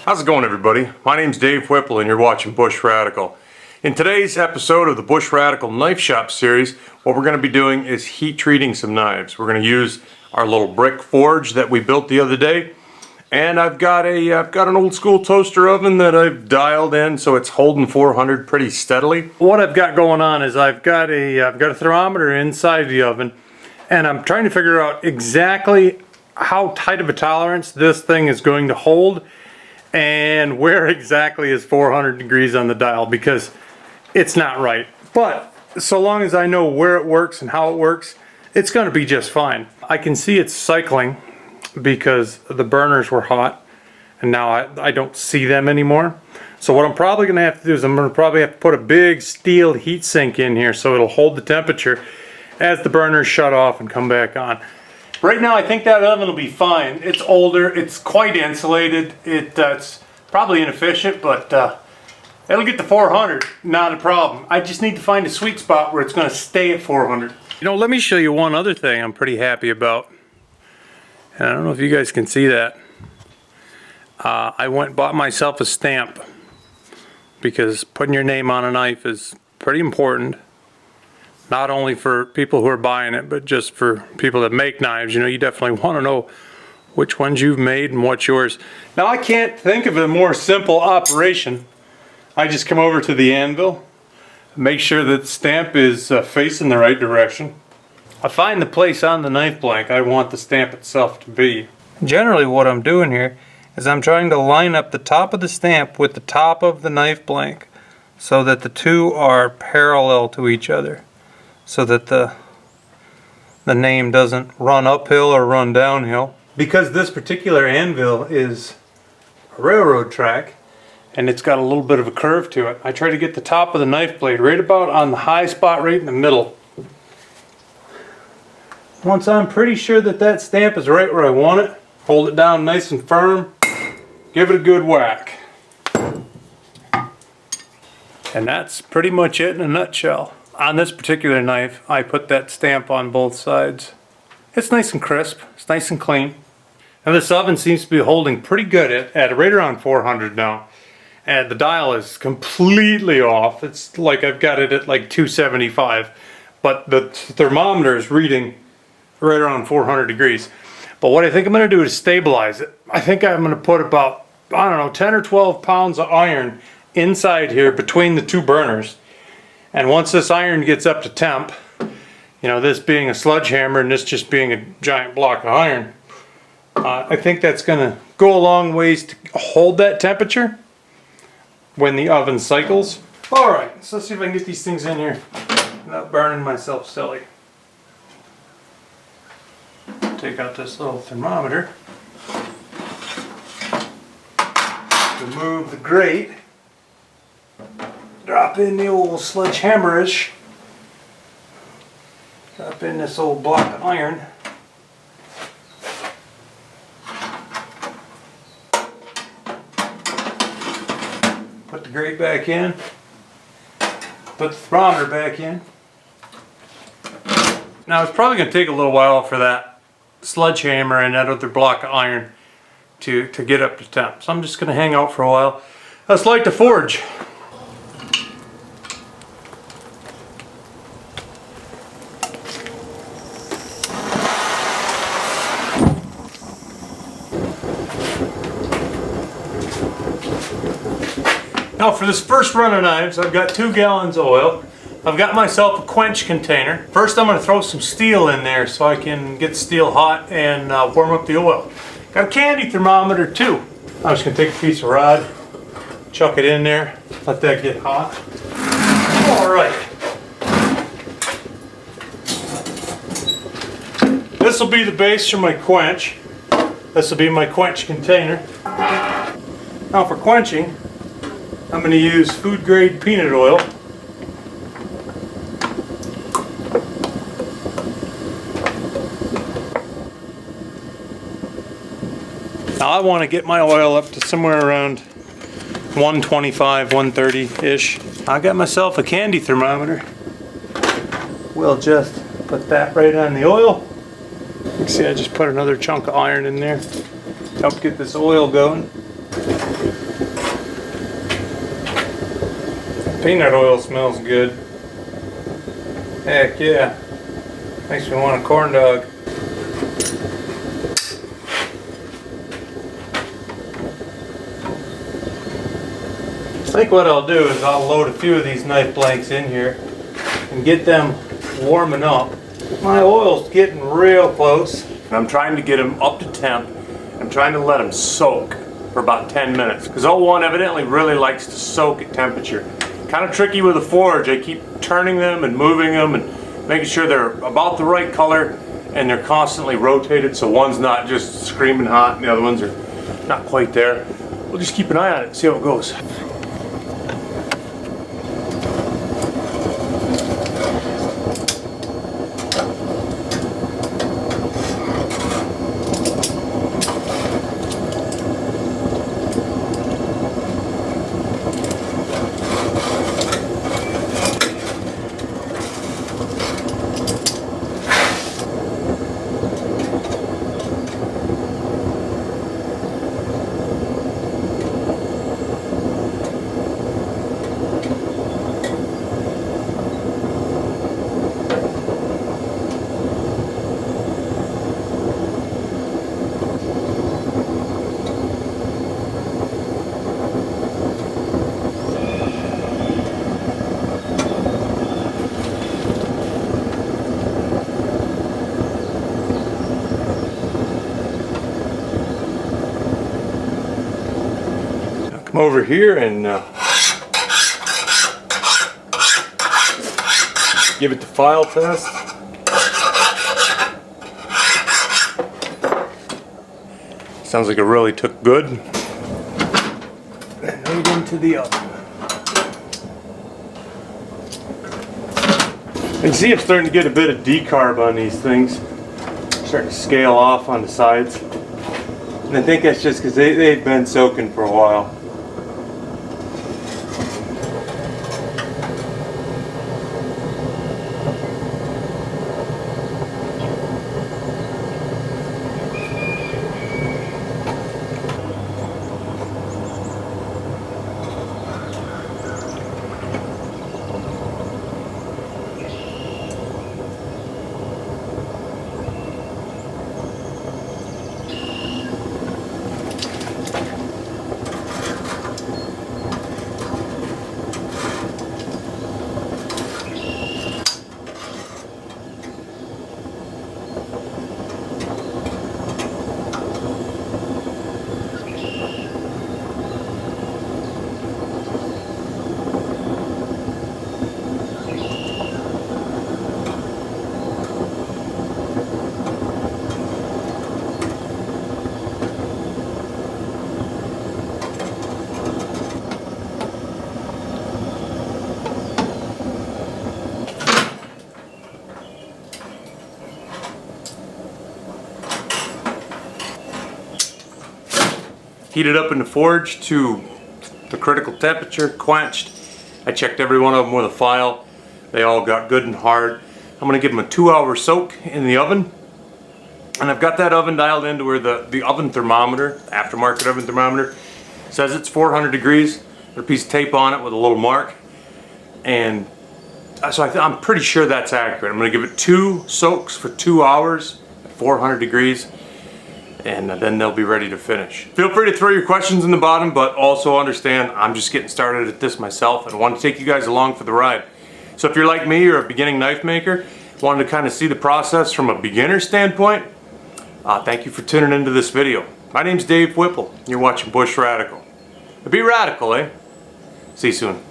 How's it going, everybody? My name's Dave Whipple and you're watching Bushradical. In today's episode of the Bushradical Knife Shop series, what we're going to be doing is heat treating some knives. We're going to use our little brick forge that we built the other day, and I've got an old school toaster oven that I've dialed in so it's holding 400 pretty steadily. What I've got going on is I've got a thermometer inside the oven, and I'm trying to figure out exactly how tight of a tolerance this thing is going to hold and where exactly is 400 degrees on the dial, because it's not right. But so long as I know where it works and how it works, it's going to be just fine. I can see it's cycling because the burners were hot and now I don't see them anymore. So what I'm probably going to have to do is I'm going to probably have to put a big steel heat sink in here so it'll hold the temperature as the burners shut off and come back on. Right now I think that oven will be fine. It's older, it's quite insulated, it's probably inefficient, but it'll get to 400, not a problem. I just need to find a sweet spot where it's going to stay at 400. You know, let me show you one other thing I'm pretty happy about. And I don't know if you guys can see that. I went and bought myself a stamp because putting your name on a knife is pretty important. Not only for people who are buying it, but just for people that make knives. You know, you definitely want to know which ones you've made and what's yours. Now, I can't think of a more simple operation. I just come over to the Anvil, make sure that the stamp is facing the right direction. I find the place on the knife blank I want the stamp itself to be. Generally what I'm doing here is I'm trying to line up the top of the stamp with the top of the knife blank so that the two are parallel to each other, so that the name doesn't run uphill or run downhill. Because this particular anvil is a railroad track and it's got a little bit of a curve to it, I try to get the top of the knife blade right about on the high spot right in the middle. Once I'm pretty sure that that stamp is right where I want it, hold it down nice and firm, give it a good whack. And that's pretty much it in a nutshell. On this particular knife, I put that stamp on both sides. It's nice and crisp, it's nice and clean. And this oven seems to be holding pretty good at right around 400 now. And the dial is completely off. It's like I've got it at like 275. But the thermometer is reading right around 400 degrees. But what I think I'm going to do is stabilize it. I think I'm going to put about, I don't know, 10 or 12 pounds of iron inside here between the two burners. And once this iron gets up to temp, you know, this being a sledgehammer and this just being a giant block of iron, I think that's going to go a long ways to hold that temperature when the oven cycles. Alright, so let's see if I can get these things in here without burning myself silly. Take out this little thermometer. Remove the grate. Drop in the old sledgehammerish. Drop in this old block of iron. Put the grate back in. Put the thermometer back in. Now it's probably going to take a little while for that sledgehammer and that other block of iron to get up to temp. So I'm just going to hang out for a while. Let's light the forge. Now for this first run of knives, I've got 2 gallons of oil. I've got myself a quench container. First I'm going to throw some steel in there so I can get the steel hot and warm up the oil. Got a candy thermometer too. I'm just going to take a piece of rod, chuck it in there, let that get hot. Alright. This will be the base for my quench. This will be my quench container. Now for quenching, I'm going to use food grade peanut oil. Now I want to get my oil up to somewhere around 125, 130-ish. I got myself a candy thermometer. We'll just put that right on the oil. You can see I just put another chunk of iron in there. Help get this oil going. Peanut oil smells good. Heck yeah. Makes me want a corn dog. I think what I'll do is I'll load a few of these knife blanks in here and get them warming up. My oil's getting real close. I'm trying to get them up to temp. I'm trying to let them soak for about 10 minutes because 01 evidently really likes to soak at temperature. Kind of tricky with the forge. I keep turning them and moving them and making sure they're about the right color and they're constantly rotated so one's not just screaming hot and the other ones are not quite there. We'll just keep an eye on it and see how it goes. Come over here and give it the file test. Sounds like it really took good. And right into the oven. You can see I'm starting to get a bit of decarb on these things. Starting to scale off on the sides. And I think that's just because they've been soaking for a while. Heated up in the forge to the critical temperature, quenched. I checked every one of them with a file. They all got good and hard. I'm gonna give them a 2-hour soak in the oven. And I've got that oven dialed into where the oven thermometer, aftermarket oven thermometer, says it's 400 degrees. There's a piece of tape on it with a little mark. And so I'm pretty sure that's accurate. I'm gonna give it 2 soaks for 2 hours at 400 degrees. And then they'll be ready to finish. Feel free to throw your questions in the bottom, but also understand I'm just getting started at this myself and want to take you guys along for the ride. So if you're like me, you're a beginning knife maker, wanted to kind of see the process from a beginner standpoint, thank you for tuning into this video. My name's Dave Whipple, and you're watching Bushradical. Be radical, eh? See you soon.